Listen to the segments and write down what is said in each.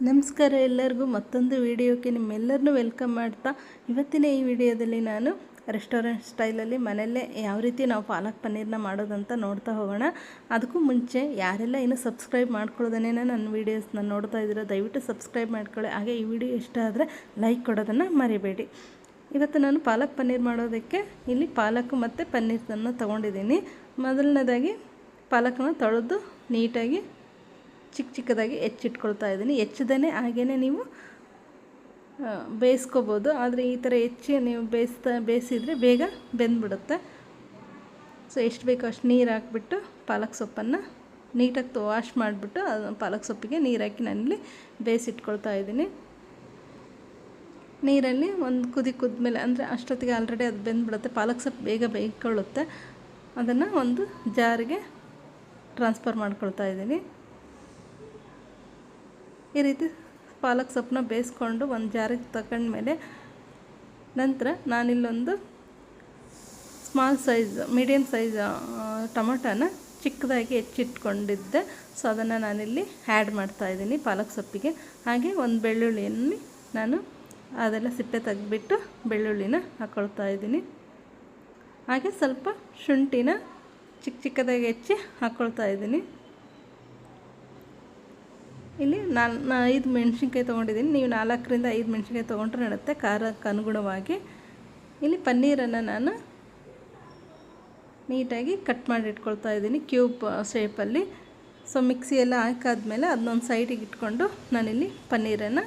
ನಮಸ್ಕಾರ ಎಲ್ಲರಿಗೂ ಮತ್ತೊಂದು ವಿಡಿಯೋಕ್ಕೆ ನಿಮ್ಮೆಲ್ಲರನ್ನೂ ವೆಲ್ಕಮ್ ಮಾಡ್ತಾ ಇವತ್ತಿನ ಈ ವಿಡಿಯೋದಲ್ಲಿ ನಾನು ರೆಸ್ಟೋರೆಂಟ್ ಸ್ಟೈಲಲ್ಲಿ ಮನೆಯಲ್ಲೇ ಯಾವ ರೀತಿ ನಾವು ಪಾಲಕ್ ಪನ್ನೀರನ್ನ ಮಾಡೋದಂತ ನೋಡ್ತಾ ಹೋಗೋಣ. ಅದಕ್ಕೂ ಮುಂಚೆ ಯಾರೆಲ್ಲ ಇನ್ನೂ ಸಬ್ಸ್ಕ್ರೈಬ್ ಮಾಡ್ಕೊಳ್ಳೋದನ್ನೇ ನನ್ನ ವೀಡಿಯೋಸ್ನ ನೋಡ್ತಾ ಇದ್ದೀರೋ ದಯವಿಟ್ಟು ಸಬ್ಸ್ಕ್ರೈಬ್ ಮಾಡ್ಕೊಳ್ಳಿ. ಹಾಗೆ ಈ ವಿಡಿಯೋ ಇಷ್ಟ ಆದರೆ ಲೈಕ್ ಕೊಡೋದನ್ನು ಮರಿಬೇಡಿ. ಇವತ್ತು ನಾನು ಪಾಲಕ್ ಪನ್ನೀರ್ ಮಾಡೋದಕ್ಕೆ ಇಲ್ಲಿ ಪಾಲಕ್ ಮತ್ತು ಪನ್ನೀರನ್ನು ತೊಗೊಂಡಿದ್ದೀನಿ. ಮೊದಲನೇದಾಗಿ ಪಾಲಕನ್ನ ತೊಳೆದು ನೀಟಾಗಿ ಚಿಕ್ಕದಾಗಿ ಹೆಚ್ಚಿಟ್ಕೊಳ್ತಾ ಇದ್ದೀನಿ. ಹೆಚ್ಚದೇ ಹಾಗೇ ನೀವು ಬೇಯಿಸ್ಕೋಬೋದು, ಆದರೆ ಈ ಥರ ಹೆಚ್ಚಿ ನೀವು ಬೇಯಿಸಿದರೆ ಬೇಗ ಬೆಂದ್ಬಿಡುತ್ತೆ. ಸೊ ಎಷ್ಟು ಬೇಕೋ ಅಷ್ಟು ನೀರು ಹಾಕ್ಬಿಟ್ಟು ಪಾಲಕ್ ಸೊಪ್ಪನ್ನು ನೀಟಾಗಿ ವಾಶ್ ಮಾಡಿಬಿಟ್ಟು ಪಾಲಕ್ ಸೊಪ್ಪಿಗೆ ನೀರು ಹಾಕಿ ನಾನಿಲ್ಲಿ ಬೇಯಿಸಿಟ್ಕೊಳ್ತಾ ಇದ್ದೀನಿ. ನೀರಲ್ಲಿ ಒಂದು ಕುದ್ಮೇಲೆ ಅಂದರೆ ಅಷ್ಟೊತ್ತಿಗೆ ಆಲ್ರೆಡಿ ಅದು ಬೆಂದ್ಬಿಡುತ್ತೆ. ಪಾಲಕ್ ಸೊಪ್ಪು ಬೇಗ ಬೇಯ್ಕೊಳ್ಳುತ್ತೆ. ಅದನ್ನು ಒಂದು ಜಾರಿಗೆ ಟ್ರಾನ್ಸ್ಫರ್ ಮಾಡ್ಕೊಳ್ತಾ ಇದ್ದೀನಿ. ಈ ರೀತಿ ಪಾಲಕ್ ಸೊಪ್ಪನ್ನ ಬೇಯಿಸ್ಕೊಂಡು ಒಂದು ಜಾರಿಗೆ ತಗೊಂಡ್ಮೇಲೆ ನಂತರ ನಾನಿಲ್ಲೊಂದು ಸ್ಮಾಲ್ ಸೈಜ್ ಮೀಡಿಯಮ್ ಸೈಜ್ ಟೊಮೊಟೊನ ಚಿಕ್ಕದಾಗಿ ಹೆಚ್ಚಿಟ್ಕೊಂಡಿದ್ದೆ. ಸೊ ಅದನ್ನು ನಾನಿಲ್ಲಿ ಆ್ಯಡ್ ಮಾಡ್ತಾಯಿದ್ದೀನಿ ಪಾಲಕ್ ಸೊಪ್ಪಿಗೆ. ಹಾಗೆ ಒಂದು ಬೆಳ್ಳುಳ್ಳಿಯಲ್ಲಿ ನಾನು ಅದೆಲ್ಲ ಸಿಪ್ಪೆ ತೆಗೆದ್ಬಿಟ್ಟು ಬೆಳ್ಳುಳ್ಳಿನ ಹಾಕ್ಕೊಳ್ತಾ ಇದ್ದೀನಿ. ಹಾಗೆ ಸ್ವಲ್ಪ ಶುಂಠಿನ ಚಿಕ್ಕದಾಗಿ ಹೆಚ್ಚಿ ಹಾಕ್ಕೊಳ್ತಾ ಇದ್ದೀನಿ. ಇಲ್ಲಿ 5 ಮೆಣಸಿನ್ಕಾಯಿ ತೊಗೊಂಡಿದ್ದೀನಿ. ನೀವು 4ರಿಂದ 5 ಮೆಣಸಿನ್ಕಾಯಿ ತೊಗೊಂಡ್ರೆ ನಡೆಯುತ್ತೆ ಖಾರಕ್ಕೆ ಅನುಗುಣವಾಗಿ. ಇಲ್ಲಿ ಪನ್ನೀರನ್ನು ನಾನು ನೀಟಾಗಿ ಕಟ್ ಮಾಡಿ ಇಟ್ಕೊಳ್ತಾ ಇದ್ದೀನಿ ಕ್ಯೂಬ್ ಶೇಪಲ್ಲಿ. ಸೊ ಮಿಕ್ಸಿಯೆಲ್ಲ ಹಾಕಾದ್ಮೇಲೆ ಅದನ್ನೊಂದು ಸೈಡಿಗೆ ಇಟ್ಕೊಂಡು ನಾನಿಲ್ಲಿ ಪನ್ನೀರನ್ನು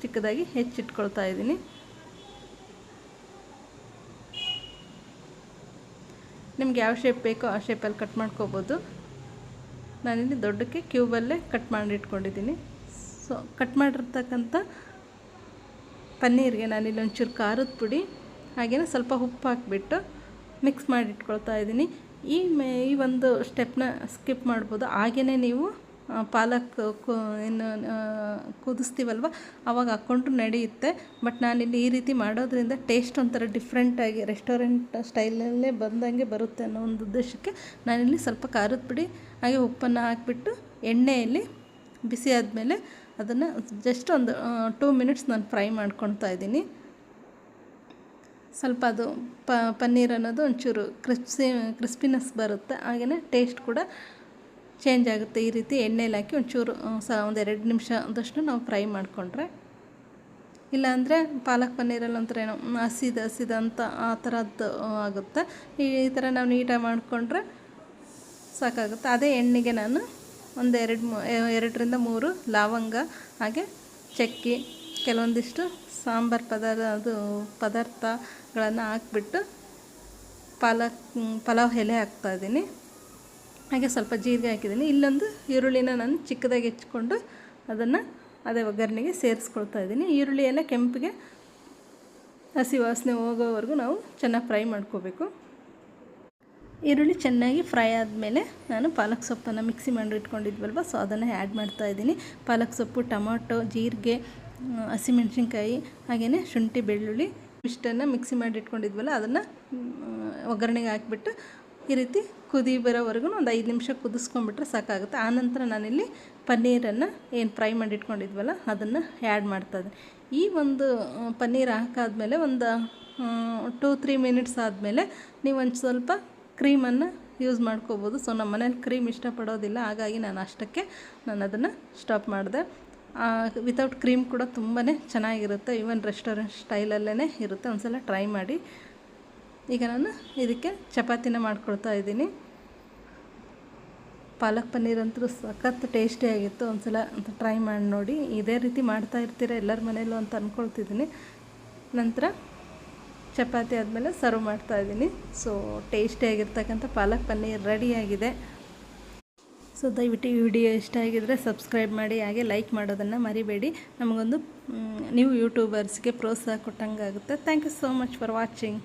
ಚಿಕ್ಕದಾಗಿ ಹೆಚ್ಚಿಟ್ಕೊಳ್ತಾ ಇದ್ದೀನಿ. ನಿಮ್ಗೆ ಯಾವ ಶೇಪ್ ಬೇಕೋ ಆ ಶೇಪಲ್ಲಿ ಕಟ್ ಮಾಡ್ಕೋಬೋದು. ನಾನಿಲ್ಲಿ ದೊಡ್ಡಕ್ಕೆ ಕ್ಯೂಬಲ್ಲೇ ಕಟ್ ಮಾಡಿ ಇಟ್ಕೊಂಡಿದ್ದೀನಿ. ಸೊ ಕಟ್ ಮಾಡಿರ್ತಕ್ಕಂಥ ಪನ್ನೀರಿಗೆ ನಾನಿಲ್ಲಿ ಒಂಚೂರು ಖಾರದ ಪುಡಿ ಹಾಗೆಯೇ ಸ್ವಲ್ಪ ಉಪ್ಪು ಹಾಕಿಬಿಟ್ಟು ಮಿಕ್ಸ್ ಮಾಡಿ ಇಟ್ಕೊಳ್ತಾ ಇದ್ದೀನಿ. ಈ ಒಂದು ಸ್ಟೆಪ್ನ ಸ್ಕಿಪ್ ಮಾಡ್ಬೋದು. ಹಾಗೆಯೇ ನೀವು ಪಾಲಕ್ ಏನು ಕುದಿಸ್ತೀವಲ್ವ ಆವಾಗ ಹಾಕ್ಕೊಂಡ್ರು ನಡೆಯುತ್ತೆ. ಬಟ್ ನಾನಿಲ್ಲಿ ಈ ರೀತಿ ಮಾಡೋದ್ರಿಂದ ಟೇಸ್ಟ್ ಒಂಥರ ಡಿಫ್ರೆಂಟಾಗಿ ರೆಸ್ಟೋರೆಂಟ್ ಸ್ಟೈಲಲ್ಲೇ ಬಂದಂಗೆ ಬರುತ್ತೆ ಅನ್ನೋ ಒಂದು ಉದ್ದೇಶಕ್ಕೆ ನಾನಿಲ್ಲಿ ಸ್ವಲ್ಪ ಖಾರದ ಪುಡಿ ಹಾಗೆ ಉಪ್ಪನ್ನು ಹಾಕಿಬಿಟ್ಟು ಎಣ್ಣೆಯಲ್ಲಿ ಬಿಸಿ ಆದಮೇಲೆ ಅದನ್ನು ಜಸ್ಟ್ ಒಂದು 2 ಮಿನಿಟ್ಸ್ ನಾನು ಫ್ರೈ ಮಾಡ್ಕೊಳ್ತಾ ಇದ್ದೀನಿ. ಸ್ವಲ್ಪ ಅದು ಪನ್ನೀರ್ ಅನ್ನೋದು ಒಂಚೂರು ಕ್ರಿಸ್ಪಿನೆಸ್ ಬರುತ್ತೆ. ಹಾಗೆಯೇ ಟೇಸ್ಟ್ ಕೂಡ ಚೇಂಜ್ ಆಗುತ್ತೆ. ಈ ರೀತಿ ಎಣ್ಣೆಲಿ ಹಾಕಿ ಒಂಚೂರು ಒಂದು 2 ನಿಮಿಷದಷ್ಟು ನಾವು ಫ್ರೈ ಮಾಡಿಕೊಂಡ್ರೆ, ಇಲ್ಲಾಂದರೆ ಪಾಲಕ್ ಪನ್ನೀರಲ್ಲಿ ಒಂಥರ ಏನೋ ಹಸಿದ ಅಂತ ಆ ಥರದ್ದು ಆಗುತ್ತೆ. ಈ ಥರ ನಾವು ನೀಟಾಗಿ ಮಾಡಿಕೊಂಡ್ರೆ ಸಾಕಾಗುತ್ತೆ. ಅದೇ ಎಣ್ಣೆಗೆ ನಾನು ಒಂದು 2ರಿಂದ 3 ಲವಂಗ ಹಾಗೆ ಚಕ್ಕೆ ಕೆಲವೊಂದಿಷ್ಟು ಸಾಂಬಾರು ಪದಾರ್ಥಗಳನ್ನು ಹಾಕ್ಬಿಟ್ಟು ಪಲಾವ್ ಎಲೆ ಹಾಕ್ತಾಯಿದ್ದೀನಿ. ಹಾಗೆ ಸ್ವಲ್ಪ ಜೀರಿಗೆ ಹಾಕಿದ್ದೀನಿ. ಇಲ್ಲೊಂದು ಈರುಳ್ಳಿನ ನಾನು ಚಿಕ್ಕದಾಗಿ ಹೆಚ್ಚಿಕೊಂಡು ಅದನ್ನು ಅದೇ ಒಗ್ಗರಣೆಗೆ ಸೇರಿಸ್ಕೊಳ್ತಾ ಇದ್ದೀನಿ. ಈರುಳ್ಳಿ ಎಲ್ಲ ಕೆಂಪಿಗೆ ಹಸಿ ವಾಸನೆ ಹೋಗೋವರೆಗೂ ನಾವು ಚೆನ್ನಾಗಿ ಫ್ರೈ ಮಾಡ್ಕೋಬೇಕು. ಈರುಳ್ಳಿ ಚೆನ್ನಾಗಿ ಫ್ರೈ ಆದಮೇಲೆ ನಾನು ಪಾಲಕ್ ಸೊಪ್ಪನ್ನು ಮಿಕ್ಸಿ ಮಾಡಿ ಇಟ್ಕೊಂಡಿದ್ವಲ್ವ, ಸೊ ಅದನ್ನು ಆ್ಯಡ್ ಮಾಡ್ತಾಯಿದ್ದೀನಿ. ಪಾಲಕ್ ಸೊಪ್ಪು, ಟೊಮೊಟೊ, ಜೀರಿಗೆ, ಹಸಿಮೆಣ್ಸಿನ್ಕಾಯಿ ಹಾಗೆಯೇ ಶುಂಠಿ, ಬೆಳ್ಳುಳ್ಳಿ ಇಷ್ಟನ್ನು ಮಿಕ್ಸಿ ಮಾಡಿ ಇಟ್ಕೊಂಡಿದ್ವಲ್ಲ ಅದನ್ನು ಒಗ್ಗರಣೆಗೆ ಹಾಕಿಬಿಟ್ಟು ಈ ರೀತಿ ಕುದಿ ಬರೋವರೆಗೂ ಒಂದು 5 ನಿಮಿಷ ಕುದಿಸ್ಕೊಂಡ್ಬಿಟ್ರೆ ಸಾಕಾಗುತ್ತೆ. ಆನಂತರ ನಾನಿಲ್ಲಿ ಪನ್ನೀರನ್ನು ಏನು ಫ್ರೈ ಮಾಡಿ ಇಟ್ಕೊಂಡಿದ್ವಲ್ಲ ಅದನ್ನು ಆ್ಯಡ್ ಮಾಡ್ತಾಯಿದ್ದೀನಿ. ಈ ಒಂದು ಪನ್ನೀರ್ ಹಾಕಾದ್ಮೇಲೆ ಒಂದು 2-3 ಮಿನಿಟ್ಸ್ ಆದಮೇಲೆ ನೀವು ಒಂದು ಸ್ವಲ್ಪ ಕ್ರೀಮನ್ನು ಯೂಸ್ ಮಾಡ್ಕೋಬೋದು. ಸೊ ನಮ್ಮ ಮನೇಲಿ ಕ್ರೀಮ್ ಇಷ್ಟಪಡೋದಿಲ್ಲ, ಹಾಗಾಗಿ ನಾನು ಅದನ್ನು ಸ್ಟಾಪ್ ಮಾಡಿದೆ. ವಿತೌಟ್ ಕ್ರೀಮ್ ಕೂಡ ತುಂಬಾ ಚೆನ್ನಾಗಿರುತ್ತೆ. ಈವನ್ ರೆಸ್ಟೋರೆಂಟ್ ಸ್ಟೈಲಲ್ಲೇ ಇರುತ್ತೆ. ಒಂದು ಸಲ ಟ್ರೈ ಮಾಡಿ. ಈಗ ನಾನು ಇದಕ್ಕೆ ಚಪಾತಿನ ಮಾಡ್ಕೊಳ್ತಾ ಇದ್ದೀನಿ. ಪಾಲಕ್ ಪನ್ನೀರ್ ಅಂತೂ ಸಖತ್ ಟೇಸ್ಟಿಯಾಗಿತ್ತು. ಒಂದು ಸಲ ಟ್ರೈ ಮಾಡಿ ನೋಡಿ. ಇದೇ ರೀತಿ ಮಾಡ್ತಾ ಇರ್ತೀರ ಎಲ್ಲರ ಮನೇಲೂ ಅಂತ ಅಂದ್ಕೊಳ್ತಿದ್ದೀನಿ. ನಂತರ ಚಪಾತಿ ಆದಮೇಲೆ ಸರ್ವ್ ಮಾಡ್ತಾಯಿದ್ದೀನಿ. ಸೊ ಟೇಸ್ಟಿಯಾಗಿರ್ತಕ್ಕಂಥ ಪಾಲಕ್ ಪನ್ನೀರ್ ರೆಡಿಯಾಗಿದೆ. ಸೊ ದಯವಿಟ್ಟು ಈ ವಿಡಿಯೋ ಇಷ್ಟ ಆಗಿದ್ದರೆ ಸಬ್ಸ್ಕ್ರೈಬ್ ಮಾಡಿ, ಹಾಗೆ ಲೈಕ್ ಮಾಡೋದನ್ನು ಮರಿಬೇಡಿ. ನಮಗೊಂದು ನೀವು ಯೂಟ್ಯೂಬರ್ಸ್ಗೆ ಪ್ರೋತ್ಸಾಹ ಕೊಟ್ಟಂಗೆ ಆಗುತ್ತೆ. Thank you so much for watching.